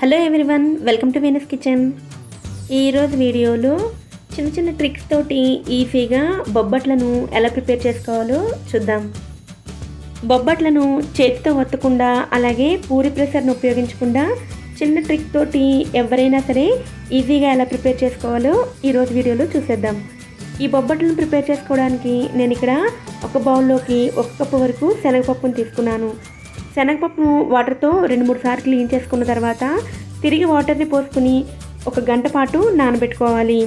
Hello everyone, welcome to Venus kitchen. ఈరోజు వీడియోలో చిన్న ట్రిక్స్ తోటి ఈజీగా బొబ్బట్లను ఎలా ప్రిపేర్ చేసుకోవాలో చూద్దాం. బొబ్బట్లను చేతితో ఒత్తకుండా అలాగే పూరి ప్రెషర్ను ఉపయోగించకుండా చిన్న ట్రిక్ తోటి ఎవరైనా సరే ఈజీగా ఎలా ప్రిపేర్ చేసుకోవాలో ఈరోజు వీడియోలో చూసేద్దాం. ఈ బొబ్బట్లను ప్రిపేర్ చేసుకోవడానికి నేను ఇక్కడ ఒక బౌల్లోకి 1 కప్పు వరకు శనగపప్పును తీసుకున్నాను. శనగపప్పును వాటర్తో 2-3 సార్లు క్లీన్ చేసుకున్న తర్వాత తిరిగి వాటర్ని పోసుకుని 1 గంట పాటు నానబెట్టుకోవాలి.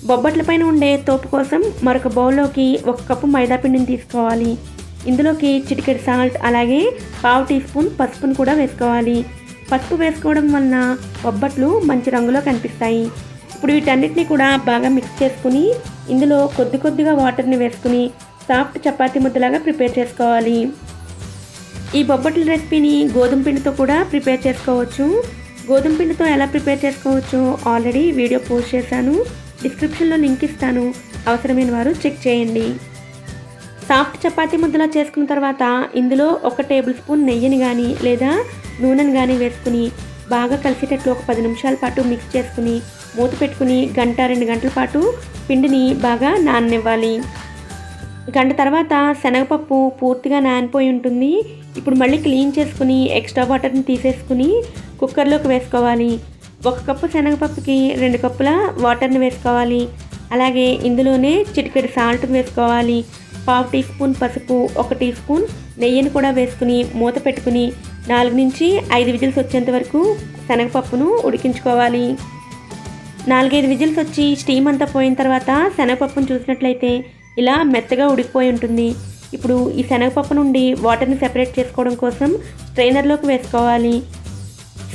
బొబ్బట్ల పైన ఉండే తోపు కోసం మరొక బౌల్లోకి 1 కప్పు మైదా పిండిని తీసుకోవాలి. ఇందులోకి చిటికెడు సాల్ట్ అలాగే 1/2 టీ స్పూన్ పసుపును కూడా వేసుకోవాలి. పసుపు వేసుకోవడం వలన బొబ్బట్లు మంచి రంగులో కనిపిస్తాయి. ఇప్పుడు వీటన్నిటిని కూడా బాగా మిక్స్ చేసుకుని ఇందులో కొద్దిగా వాటర్ని వేసుకుని సాఫ్ట్ చపాతీ ముద్దలాగా ప్రిపేర్ చేసుకోవాలి. ఈ బొబ్బట్ల రెసిపీని గోధుమ పిండితో కూడా ప్రిపేర్ చేసుకోవచ్చు. గోధుమ పిండితో ఎలా ప్రిపేర్ చేసుకోవచ్చో ఆల్రెడీ వీడియో పోస్ట్ చేశాను, డిస్క్రిప్షన్లో లింక్ ఇస్తాను, అవసరమైన వారు చెక్ చేయండి. సాఫ్ట్ చపాతీ ముద్దలా చేసుకున్న తర్వాత ఇందులో 1 టేబుల్ స్పూన్ నెయ్యిని కానీ లేదా నూనెని కానీ వేసుకుని బాగా కలిసేటట్లు ఒక 10 నిమిషాల పాటు మిక్స్ చేసుకుని మూత పెట్టుకుని 1-2 గంటల పాటు పిండిని బాగా నాననివ్వాలి. గంట తర్వాత శనగపప్పు పూర్తిగా నానిపోయి ఉంటుంది. ఇప్పుడు మళ్ళీ క్లీన్ చేసుకుని ఎక్స్ట్రా వాటర్ని తీసేసుకుని కుక్కర్లోకి వేసుకోవాలి. 1 కప్పు శనగపప్పుకి 2 కప్పుల వాటర్ని వేసుకోవాలి. అలాగే ఇందులోనే చిటికెడు సాల్ట్ వేసుకోవాలి. 1/2 టీ స్పూన్ పసుపు, 1 టీ స్పూన్ నెయ్యిని కూడా వేసుకుని మూత పెట్టుకుని 4-5 విజిల్స్ వచ్చేంత వరకు శనగపప్పును ఉడికించుకోవాలి. 4-5 విజిల్స్ వచ్చి స్టీమ్ అంతా పోయిన తర్వాత శనగపప్పును చూసినట్లయితే ఇలా మెత్తగా ఉడికిపోయి ఉంటుంది. ఇప్పుడు ఈ శనగపప్పు నుండి వాటర్ని సెపరేట్ చేసుకోవడం కోసం స్ట్రైనర్లోకి వేసుకోవాలి.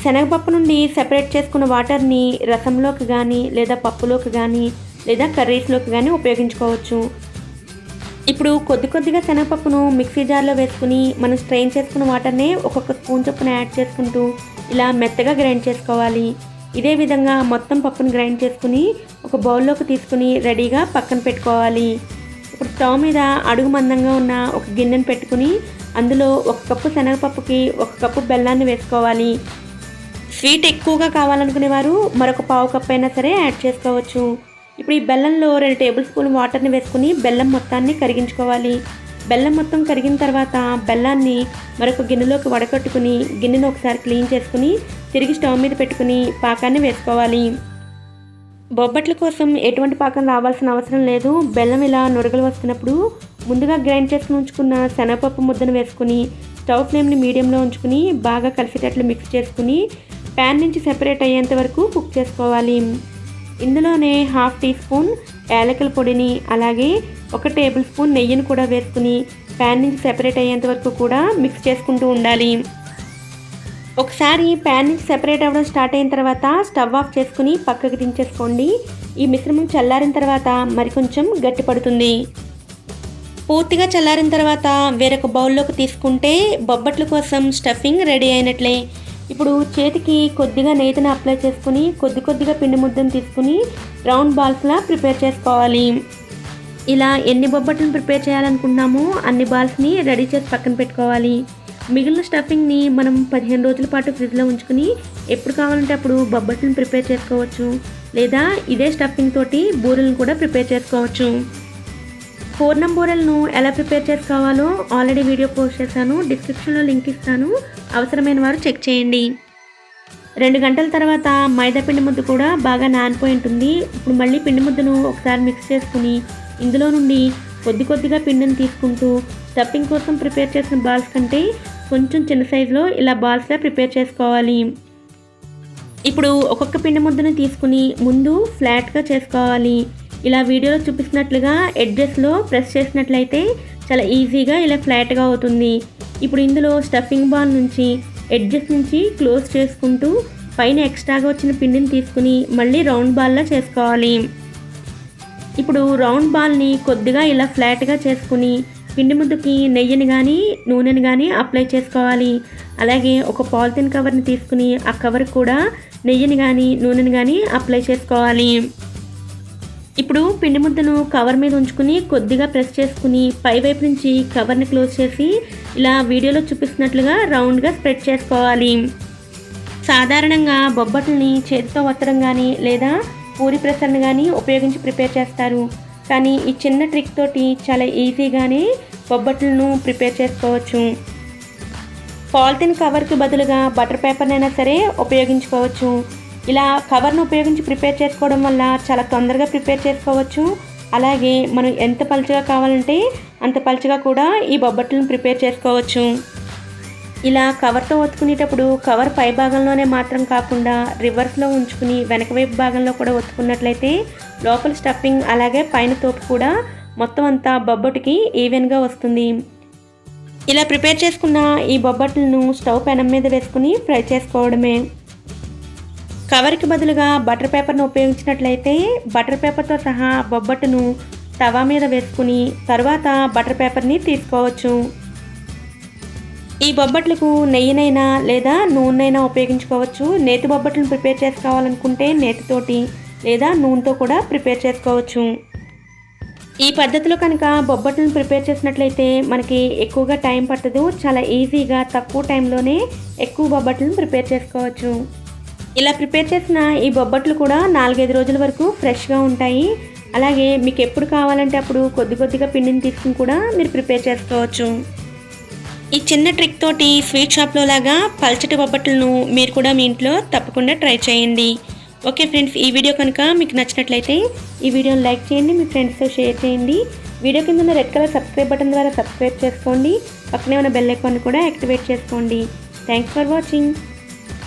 శనగపప్పు నుండి సెపరేట్ చేసుకున్న వాటర్ని రసంలోకి కానీ లేదా పప్పులోకి కానీ లేదా కర్రీస్లోకి కానీ ఉపయోగించుకోవచ్చు. ఇప్పుడు కొద్దిగా శనగపప్పును మిక్సీ జార్లో వేసుకుని మనం స్ట్రెయిన్ చేసుకున్న వాటర్ని ఒక్కొక్క స్పూన్ చొప్పున యాడ్ చేసుకుంటూ ఇలా మెత్తగా గ్రైండ్ చేసుకోవాలి. ఇదే విధంగా మొత్తం పప్పును గ్రైండ్ చేసుకుని ఒక బౌల్లోకి తీసుకుని రెడీగా పక్కన పెట్టుకోవాలి. ఇప్పుడు స్టవ్ మీద అడుగు మందంగా ఉన్న ఒక గిన్నెను పెట్టుకుని అందులో 1 కప్పు శనగపప్పుకి 1 కప్పు బెల్లాన్ని వేసుకోవాలి. స్వీట్ ఎక్కువగా కావాలనుకునేవారు మరొక 1/2 కప్పు అయినా సరే యాడ్ చేసుకోవచ్చు. ఇప్పుడు ఈ బెల్లంలో 2 టేబుల్ స్పూన్ వాటర్ని వేసుకుని బెల్లం మొత్తాన్ని కరిగించుకోవాలి. బెల్లం మొత్తం కరిగిన తర్వాత బెల్లాన్ని మరొక గిన్నెలోకి వడకట్టుకుని గిన్నెను ఒకసారి క్లీన్ చేసుకుని తిరిగి స్టవ్ మీద పెట్టుకుని పాకాన్ని వేసుకోవాలి. బొబ్బట్ల కోసం ఎటువంటి పాకం రావాల్సిన అవసరం లేదు. బెల్లం ఇలా నురగలు వస్తున్నప్పుడు ముందుగా గ్రైండ్ చేసుకుని ఉంచుకున్న శనగపప్పు ముద్దను వేసుకుని స్టవ్ ఫ్లేమ్ని మీడియంలో ఉంచుకుని బాగా కలిసేటట్లు మిక్స్ చేసుకుని ప్యాన్ నుంచి సెపరేట్ అయ్యేంత వరకు కుక్ చేసుకోవాలి. ఇందులోనే 1/2 టీ స్పూన్ యాలకుల పొడిని అలాగే 1 టేబుల్ స్పూన్ నెయ్యిని కూడా వేసుకుని ప్యాన్ నుంచి సెపరేట్ అయ్యేంత వరకు కూడా మిక్స్ చేసుకుంటూ ఉండాలి. ఒకసారి ప్యాన్ నుంచి సెపరేట్ అవ్వడం స్టార్ట్ అయిన తర్వాత స్టవ్ ఆఫ్ చేసుకుని పక్కకి దించేసుకోండి. ఈ మిశ్రమం చల్లారిన తర్వాత మరికొంచెం గట్టిపడుతుంది. పూర్తిగా చల్లారిన తర్వాత వేరొక బౌల్లోకి తీసుకుంటే బొబ్బట్ల కోసం స్టఫింగ్ రెడీ అయినట్లే. ఇప్పుడు చేతికి కొద్దిగా నెయ్యిని అప్లై చేసుకుని కొద్దిగా పిండి ముద్దను తీసుకుని రౌండ్ బాల్స్లా ప్రిపేర్ చేసుకోవాలి. ఇలా ఎన్ని బొబ్బట్లను ప్రిపేర్ చేయాలనుకుంటున్నామో అన్ని బాల్స్ని రెడీ చేసి పక్కన పెట్టుకోవాలి. మిగిలిన స్టఫింగ్ని మనం 15 రోజుల పాటు ఫ్రిడ్జ్లో ఉంచుకుని ఎప్పుడు కావాలంటే అప్పుడు బొబ్బట్లను ప్రిపేర్ చేసుకోవచ్చు. లేదా ఇదే స్టఫింగ్ తోటి బూరెలను కూడా ప్రిపేర్ చేసుకోవచ్చు. పూర్ణం బూరెలను ఎలా ప్రిపేర్ చేసుకోవాలో ఆల్రెడీ వీడియో పోస్ట్ చేశాను, డిస్క్రిప్షన్లో లింక్ ఇస్తాను, అవసరమైన వారు చెక్ చేయండి. 2 గంటల తర్వాత మైదా పిండి ముద్ద కూడా బాగా నానిపోయి ఉంటుంది. ఇప్పుడు మళ్ళీ పిండి ముద్దను ఒకసారి మిక్స్ చేసుకుని ఇందులో నుండి కొద్దిగా పిండిని తీసుకుంటూ స్టఫింగ్ కోసం ప్రిపేర్ చేసిన బాల్స్ కంటే కొంచెం చిన్న సైజులో ఇలా బాల్స్లా ప్రిపేర్ చేసుకోవాలి. ఇప్పుడు ఒక్కొక్క పిండి ముద్దను తీసుకుని ముందు ఫ్లాట్గా చేసుకోవాలి. ఇలా వీడియోలో చూపిస్తున్నట్లుగా ఎడ్జెస్లో ప్రెస్ చేసినట్లయితే చాలా ఈజీగా ఇలా ఫ్లాట్గా అవుతుంది. ఇప్పుడు ఇందులో స్టఫింగ్ బాల్ నుంచి ఎడ్జెస్ నుంచి క్లోజ్ చేసుకుంటూ పైన ఎక్స్ట్రాగా వచ్చిన పిండిని తీసుకుని మళ్ళీ రౌండ్ బాల్లా చేసుకోవాలి. ఇప్పుడు రౌండ్ బాల్ని కొద్దిగా ఇలా ఫ్లాట్గా చేసుకుని పిండి ముద్దకి నెయ్యిని కానీ నూనెని కానీ అప్లై చేసుకోవాలి. అలాగే ఒక పాలిథిన్ కవర్ని తీసుకుని ఆ కవర్ కూడా నెయ్యిని కానీ నూనెని కానీ అప్లై చేసుకోవాలి. ఇప్పుడు పిండి ముద్దను కవర్ మీద ఉంచుకుని కొద్దిగా ప్రెస్ చేసుకుని పైవైపు నుంచి కవర్ని క్లోజ్ చేసి ఇలా వీడియోలో చూపిస్తున్నట్లుగా రౌండ్గా స్ప్రెడ్ చేసుకోవాలి. సాధారణంగా బొబ్బట్లని చేతితో ఒత్తడం కానీ లేదా పూరి ప్రెషర్ని కానీ ఉపయోగించి ప్రిపేర్ చేస్తారు. కానీ ఈ చిన్న ట్రిక్ తోటి చాలా ఈజీగానే బొబ్బట్లను ప్రిపేర్ చేసుకోవచ్చు. పాలిథిన్ కవర్కి బదులుగా బటర్ పేపర్నైనా సరే ఉపయోగించుకోవచ్చు. ఇలా కవర్ను ఉపయోగించి ప్రిపేర్ చేసుకోవడం వల్ల చాలా తొందరగా ప్రిపేర్ చేసుకోవచ్చు. అలాగే మనం ఎంత పలుచగా కావాలంటే అంత పలుచగా కూడా ఈ బొబ్బట్లను ప్రిపేర్ చేసుకోవచ్చు. ఇలా కవర్తో ఒత్తుకునేటప్పుడు కవర్ పై భాగంలోనే మాత్రం కాకుండా రివర్స్లో ఉంచుకుని వెనక వైపు భాగంలో కూడా ఒత్తుకున్నట్లయితే లోపల స్టఫింగ్ అలాగే పైన తోపు కూడా మొత్తం అంతా బొబ్బట్టుకి ఈవెన్గా వస్తుంది. ఇలా ప్రిపేర్ చేసుకున్న ఈ బొబ్బట్లను స్టవ్ పెనం మీద వేసుకుని ఫ్రై చేసుకోవడమే. కవర్కి బదులుగా బటర్ పేపర్ను ఉపయోగించినట్లయితే బటర్ పేపర్తో సహా బొబ్బట్టును తవా మీద వేసుకుని తర్వాత బటర్ పేపర్ని తీసుకోవచ్చు. ఈ బొబ్బట్లకు నెయ్యినైనా లేదా నూనెనైనా ఉపయోగించుకోవచ్చు. నేతి బొబ్బట్లను ప్రిపేర్ చేసుకోవాలనుకుంటే నేతితోటి లేదా నూనెతో కూడా ప్రిపేర్ చేసుకోవచ్చు. ఈ పద్ధతిలో కనుక బొబ్బట్లను ప్రిపేర్ చేసినట్లయితే మనకి ఎక్కువగా టైం పట్టదు. చాలా ఈజీగా తక్కువ టైంలోనే ఎక్కువ బొబ్బట్లను ప్రిపేర్ చేసుకోవచ్చు. ఇలా ప్రిపేర్ చేసిన ఈ బొబ్బట్లు కూడా 4-5 రోజుల వరకు ఫ్రెష్గా ఉంటాయి. అలాగే మీకు ఎప్పుడు కావాలంటే అప్పుడు కొద్దిగా పిండిని తీసుకుని కూడా మీరు ప్రిపేర్ చేసుకోవచ్చు. ఈ చిన్న ట్రిక్ తోటి స్వీట్ షాప్లో లాగా పల్చటి బొబ్బట్లను మీరు కూడా మీ ఇంట్లో తప్పకుండా ట్రై చేయండి. ఓకే ఫ్రెండ్స్, ఈ వీడియో కనుక మీకు నచ్చినట్లయితే ఈ వీడియోని లైక్ చేయండి, మీ ఫ్రెండ్స్తో షేర్ చేయండి. వీడియో కింద ఉన్న రెడ్ కలర్ సబ్స్క్రైబ్ బటన్ ద్వారా సబ్స్క్రైబ్ చేసుకోండి. పక్కనే ఉన్న బెల్ ఐకాన్ కూడా యాక్టివేట్ చేసుకోండి. Thanks for watching.